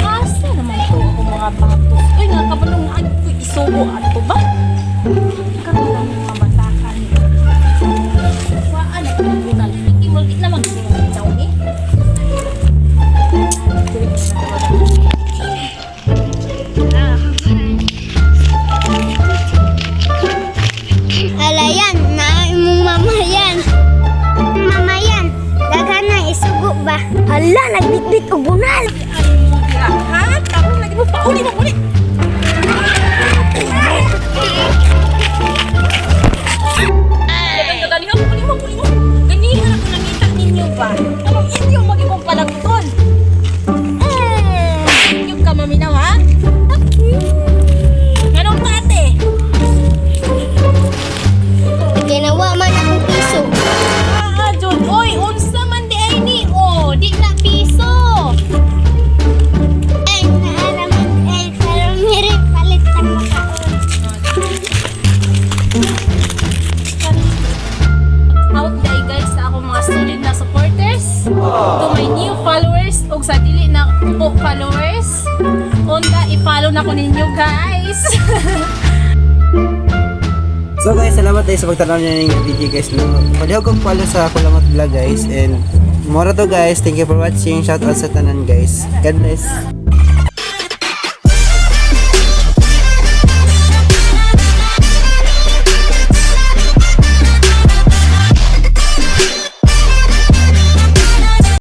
Asa naman to ako mga batos. Uy, nakabalong nga ko isubo ato ba? Karoon lang yung mga batakan. Waan ako ng bunal. Ikimulkit naman hindi mo bitaw eh. Hala yan, naay mong mamayan. Mamayan, daghan na isugo ba? Hala, nagbitbit og bunal. Ha? Tapos lagi mo pauli mo uli. Ganihan ako nakita ninyo ba? Anong inyo mag-ibong palagton? Inyo ka maminaw ha? Anong tate? Ginawa man akong piso. Jud, oy, unsa man di ay ni o, di na piso. Ay, naalaman, ay, sarang miri, palit sa makaon. Out day guys sa akong mga solid na supporters, to my new followers ug sa dili na po followers, unta i-follow na ko ninyo guys. So guys, salamat tayo sa pagtanaw niyo ng video guys. Palihog kong follow sa Kulangot Vlog guys. And mora to guys. Thank you for watching. Shout out sa tanan guys. God bless.